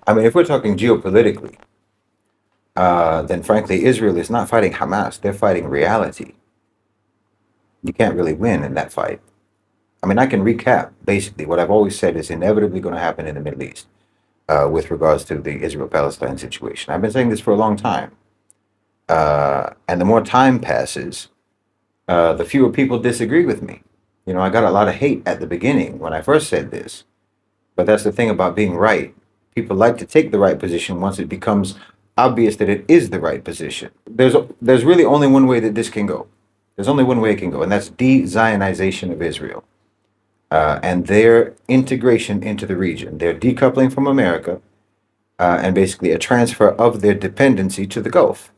I mean, if we're talking geopolitically, then frankly, Israel is not fighting Hamas. They're fighting reality. You can't really win in that fight. I mean, I can recap basically what I've always said is inevitably going to happen in the Middle East with regards to the Israel-Palestine situation. I've been saying this for a long time. And the more time passes, the fewer people disagree with me. You know, I got a lot of hate at the beginning when I first said this. But that's the thing about being right. People like to take the right position once it becomes obvious that it is the right position. There's really only one way that this can go. There's only one way it can go, and that's de-Zionization of Israel and their integration into the region. Their decoupling from America and basically a transfer of their dependency to the Gulf.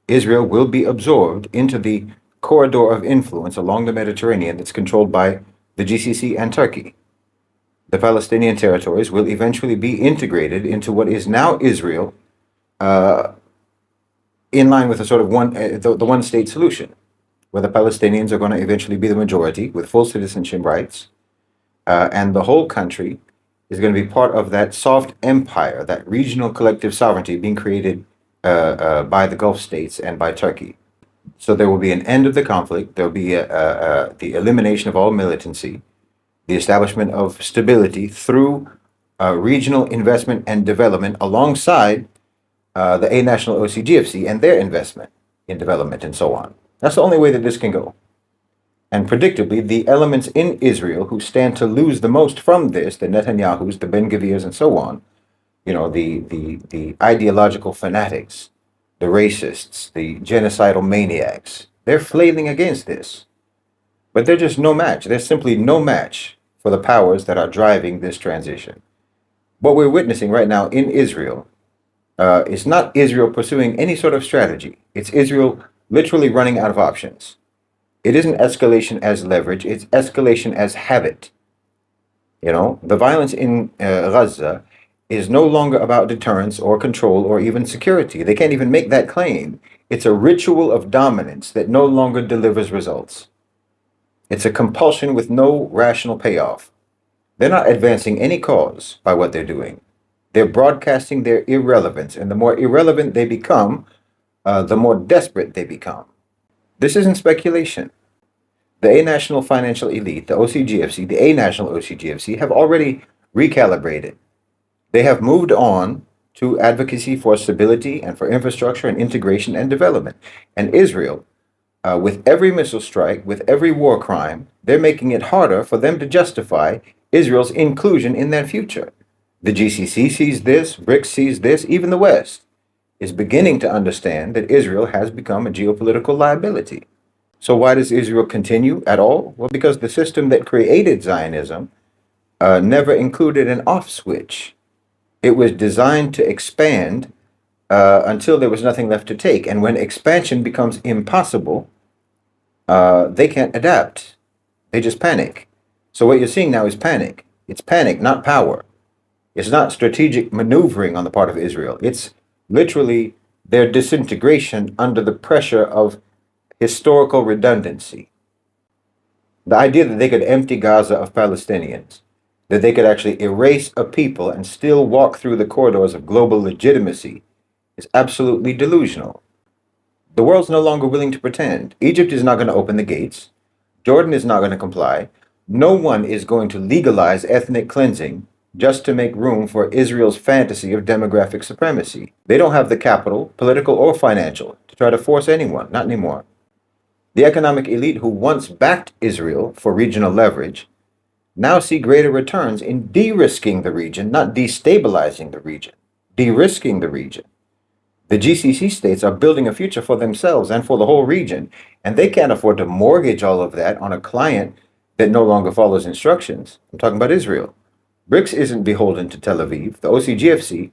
Israel will be absorbed into the corridor of influence along the Mediterranean that's controlled by the GCC and Turkey. The Palestinian territories will eventually be integrated into what is now Israel, in line with a sort of the one-state solution, where the Palestinians are going to eventually be the majority with full citizenship rights, and the whole country is going to be part of that soft empire, that regional collective sovereignty being created by the Gulf states and by Turkey. So there will be an end of the conflict. There will be the elimination of all militancy, the establishment of stability through regional investment and development alongside the A National OCGFC and their investment in development and so on. That's the only way that this can go. And predictably, the elements in Israel who stand to lose the most from this, the Netanyahus, the Ben-Gvirs, and so on, you know, the ideological fanatics, the racists, the genocidal maniacs, they're flailing against this. But they're just no match. They're simply no match for the powers that are driving this transition. What we're witnessing right now in Israel is not Israel pursuing any sort of strategy. It's Israel literally running out of options. It isn't escalation as leverage, it's escalation as habit. You know, the violence in Gaza is no longer about deterrence or control or even security. They can't even make that claim. It's a ritual of dominance that no longer delivers results. It's a compulsion with no rational payoff. They're not advancing any cause by what they're doing. They're broadcasting their irrelevance, and the more irrelevant they become, the more desperate they become. This isn't speculation. The A National Financial Elite, the OCGFC, the A National OCGFC have already recalibrated. They have moved on to advocacy for stability and for infrastructure and integration and development. And Israel, with every missile strike, with every war crime, they're making it harder for them to justify Israel's inclusion in their future. The GCC sees this, BRICS sees this, even the West is beginning to understand that Israel has become a geopolitical liability. So why does Israel continue at all? Well, because the system that created Zionism never included an off switch. It was designed to expand until there was nothing left to take. And when expansion becomes impossible, they can't adapt. They just panic. So what you're seeing now is panic. It's panic, not power. It's not strategic maneuvering on the part of Israel. It's literally their disintegration under the pressure of historical redundancy. The idea that they could empty Gaza of Palestinians, that they could actually erase a people and still walk through the corridors of global legitimacy is absolutely delusional. The world's no longer willing to pretend. Egypt is not going to open the gates. Jordan is not going to comply. No one is going to legalize ethnic cleansing just to make room for Israel's fantasy of demographic supremacy. They don't have the capital, political or financial, to try to force anyone, not anymore. The economic elite who once backed Israel for regional leverage now see greater returns in de-risking the region, not destabilizing the region, de-risking the region. The GCC states are building a future for themselves and for the whole region, and they can't afford to mortgage all of that on a client that no longer follows instructions. I'm talking about Israel. BRICS isn't beholden to Tel Aviv. The OCGFC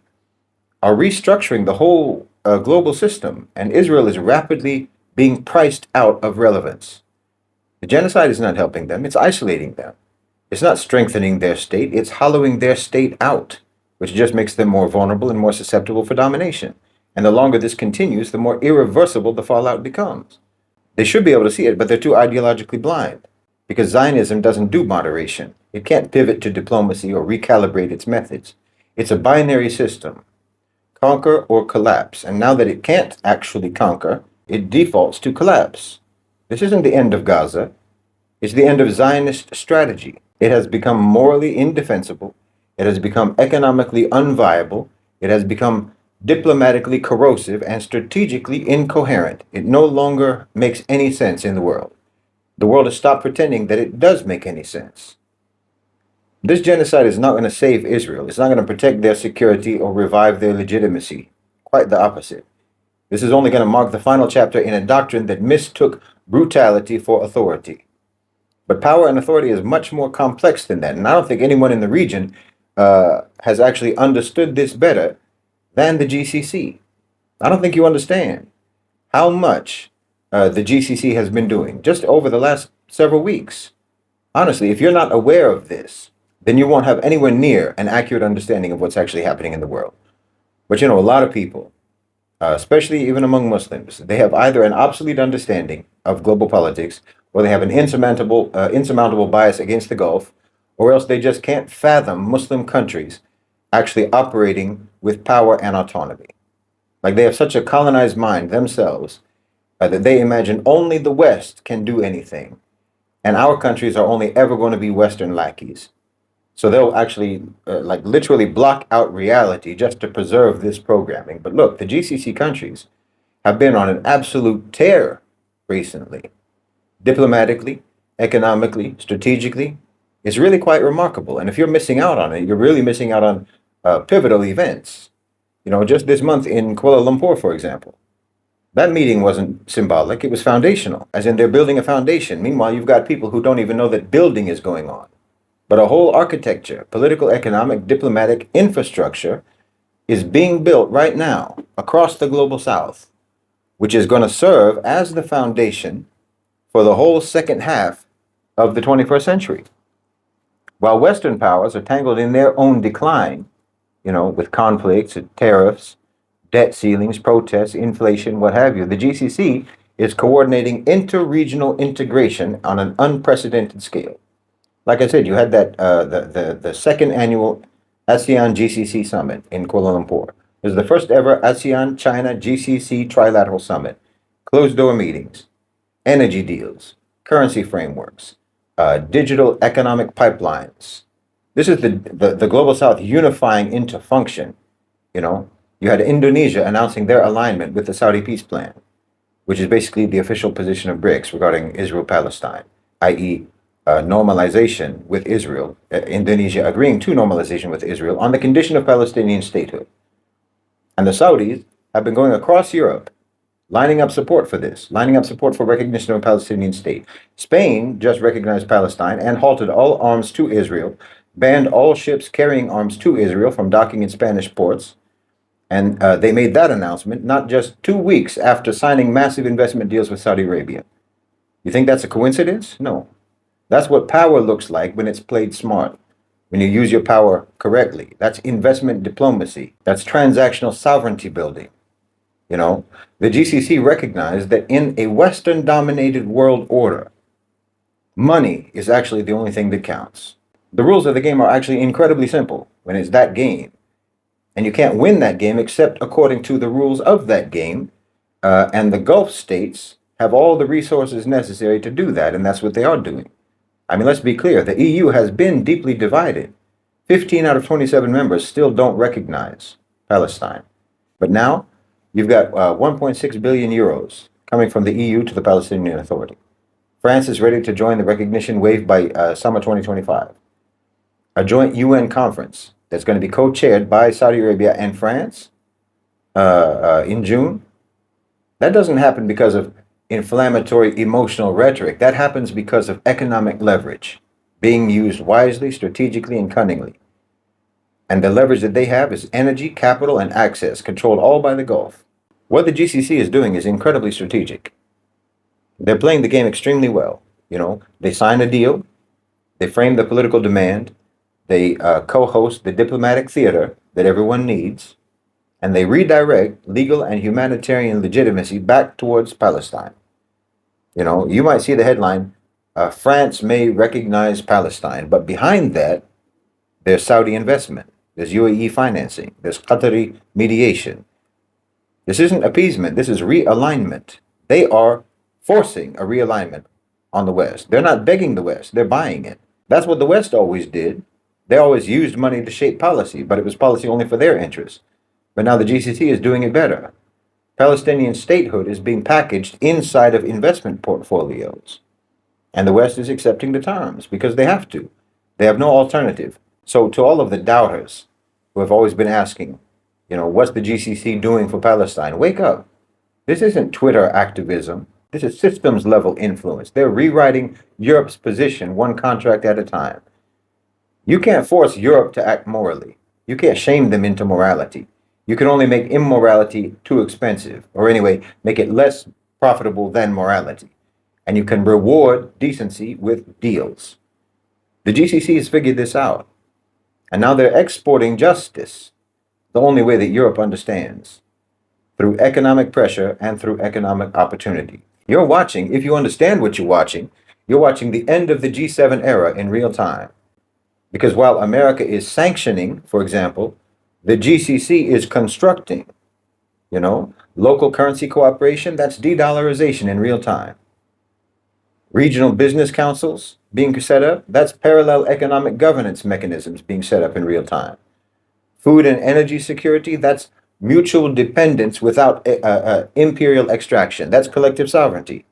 are restructuring the whole global system, and Israel is rapidly being priced out of relevance. The genocide is not helping them, it's isolating them. It's not strengthening their state, it's hollowing their state out, which just makes them more vulnerable and more susceptible for domination. And the longer this continues, the more irreversible the fallout becomes. They should be able to see it, but they're too ideologically blind. Because Zionism doesn't do moderation. It can't pivot to diplomacy or recalibrate its methods. It's a binary system, conquer or collapse. And now that it can't actually conquer, it defaults to collapse. This isn't the end of Gaza. It's the end of Zionist strategy. It has become morally indefensible. It has become economically unviable. It has become diplomatically corrosive and strategically incoherent. It no longer makes any sense in the world. The world has stopped pretending that it does make any sense. This genocide is not going to save Israel. It's not going to protect their security or revive their legitimacy. Quite the opposite. This is only going to mark the final chapter in a doctrine that mistook brutality for authority. But power and authority is much more complex than that. And I don't think anyone in the region has actually understood this better than the GCC. I don't think you understand how much the GCC has been doing just over the last several weeks. Honestly, if you're not aware of this, then you won't have anywhere near an accurate understanding of what's actually happening in the world. But a lot of people, especially even among Muslims, they have either an obsolete understanding of global politics, or they have an insurmountable bias against the Gulf, or else they just can't fathom Muslim countries actually operating with power and autonomy. Like they have such a colonized mind themselves that they imagine only the West can do anything, and our countries are only ever going to be Western lackeys. So they'll actually like literally block out reality just to preserve this programming. But look, the GCC countries have been on an absolute tear recently. Diplomatically, economically, strategically. It's really quite remarkable. And if you're missing out on it, you're really missing out on pivotal events. Just this month in Kuala Lumpur, for example. That meeting wasn't symbolic, it was foundational, as in they're building a foundation. Meanwhile, you've got people who don't even know that building is going on. But a whole architecture, political, economic, diplomatic infrastructure is being built right now across the global south, which is going to serve as the foundation for the whole second half of the 21st century. While Western powers are tangled in their own decline, with conflicts, tariffs, debt ceilings, protests, inflation, what have you, the GCC is coordinating inter-regional integration on an unprecedented scale. Like I said, you had that the second annual ASEAN GCC summit in Kuala Lumpur. It was the first ever ASEAN China GCC trilateral summit. Closed door meetings, energy deals, currency frameworks, digital economic pipelines. This is the global south unifying into function. You had Indonesia announcing their alignment with the Saudi peace plan, which is basically the official position of BRICS regarding Israel-Palestine, i.e., normalization with Israel, Indonesia agreeing to normalization with Israel on the condition of Palestinian statehood. And the Saudis have been going across Europe, lining up support for this, lining up support for recognition of a Palestinian state. Spain just recognized Palestine and halted all arms to Israel, banned all ships carrying arms to Israel from docking in Spanish ports. And they made that announcement not just 2 weeks after signing massive investment deals with Saudi Arabia. You think that's a coincidence? No. That's what power looks like when it's played smart, when you use your power correctly. That's investment diplomacy. That's transactional sovereignty building. The GCC recognized that in a Western-dominated world order, money is actually the only thing that counts. The rules of the game are actually incredibly simple when it's that game. And you can't win that game except according to the rules of that game. And the Gulf states have all the resources necessary to do that, and that's what they are doing. I mean, let's be clear. The EU has been deeply divided. 15 out of 27 members still don't recognize Palestine. But now, you've got 1.6 billion euros coming from the EU to the Palestinian Authority. France is ready to join the recognition wave by summer 2025. A joint UN conference that's going to be co-chaired by Saudi Arabia and France in June. That doesn't happen because of inflammatory emotional rhetoric. That happens because of economic leverage being used wisely, strategically, and cunningly. And the leverage that they have is energy, capital, and access, controlled all by the Gulf. What the GCC is doing is incredibly strategic. They're playing the game extremely well. They sign a deal, they frame the political demand, they co-host the diplomatic theater that everyone needs, and they redirect legal and humanitarian legitimacy back towards Palestine. You might see the headline, France may recognize Palestine, but behind that, there's Saudi investment, there's UAE financing, there's Qatari mediation. This isn't appeasement, this is realignment. They are forcing a realignment on the West. They're not begging the West, they're buying it. That's what the West always did. They always used money to shape policy, but it was policy only for their interests. But now the GCC is doing it better. Palestinian statehood is being packaged inside of investment portfolios. And the West is accepting the terms because they have to. They have no alternative. So to all of the doubters who have always been asking, what's the GCC doing for Palestine? Wake up. This isn't Twitter activism. This is systems level influence. They're rewriting Europe's position one contract at a time. You can't force Europe to act morally. You can't shame them into morality. You can only make immorality too expensive, or anyway, make it less profitable than morality. And you can reward decency with deals. The GCC has figured this out. And now they're exporting justice the only way that Europe understands, through economic pressure and through economic opportunity. You're watching, if you understand what you're watching the end of the G7 era in real time. Because while America is sanctioning, for example, the GCC is constructing, local currency cooperation, that's de-dollarization in real time. Regional business councils being set up, that's parallel economic governance mechanisms being set up in real time. Food and energy security, that's mutual dependence without imperial extraction. That's collective sovereignty.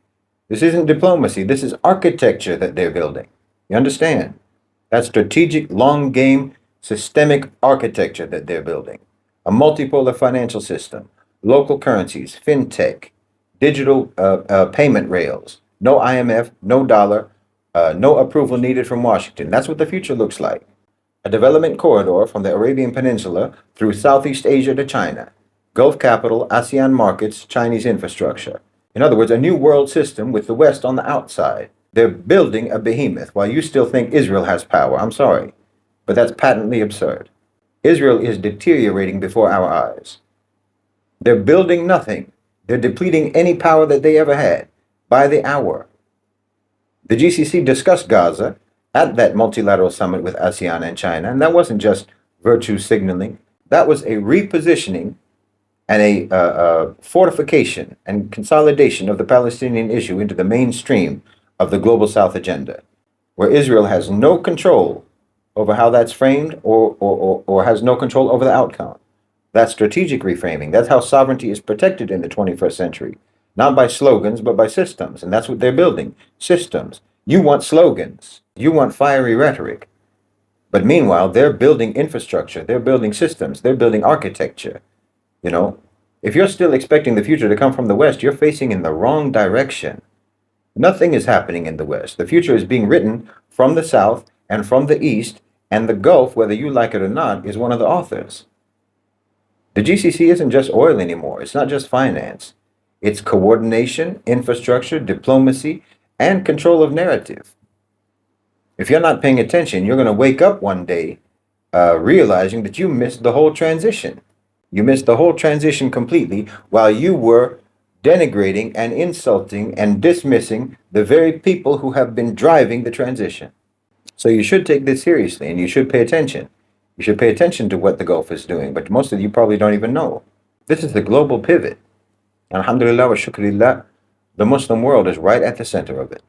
This isn't diplomacy. This is architecture that they're building. You understand? That's strategic, long game, systemic architecture that they're building. A multipolar financial system, local currencies, fintech, digital payment rails, no IMF, no dollar, no approval needed from Washington. That's what the future looks like. A development corridor from the Arabian Peninsula through Southeast Asia to China. Gulf capital, ASEAN markets, Chinese infrastructure. In other words, a new world system with the West on the outside. They're building a behemoth while you still think Israel has power. I'm sorry, but that's patently absurd. Israel is deteriorating before our eyes. They're building nothing. They're depleting any power that they ever had by the hour. The GCC discussed Gaza at that multilateral summit with ASEAN and China, and that wasn't just virtue signaling. That was a repositioning and a fortification and consolidation of the Palestinian issue into the mainstream of the Global South agenda, where Israel has no control over how that's framed or has no control over the outcome. That's strategic reframing. That's how sovereignty is protected in the 21st century, not by slogans, but by systems. And that's what they're building, systems. You want slogans. You want fiery rhetoric. But meanwhile, they're building infrastructure. They're building systems. They're building architecture. If you're still expecting the future to come from the West, you're facing in the wrong direction. Nothing is happening in the West. The future is being written from the South and from the East, and the Gulf, whether you like it or not, is one of the authors. The GCC isn't just oil anymore. It's not just finance. It's coordination, infrastructure, diplomacy, and control of narrative. If you're not paying attention, you're going to wake up one day realizing that you missed the whole transition. You missed the whole transition completely while you were denigrating and insulting and dismissing the very people who have been driving the transition. So you should take this seriously and you should pay attention. You should pay attention to what the Gulf is doing, but most of you probably don't even know. This is the global pivot. Alhamdulillah wa shukrillah, the Muslim world is right at the center of it.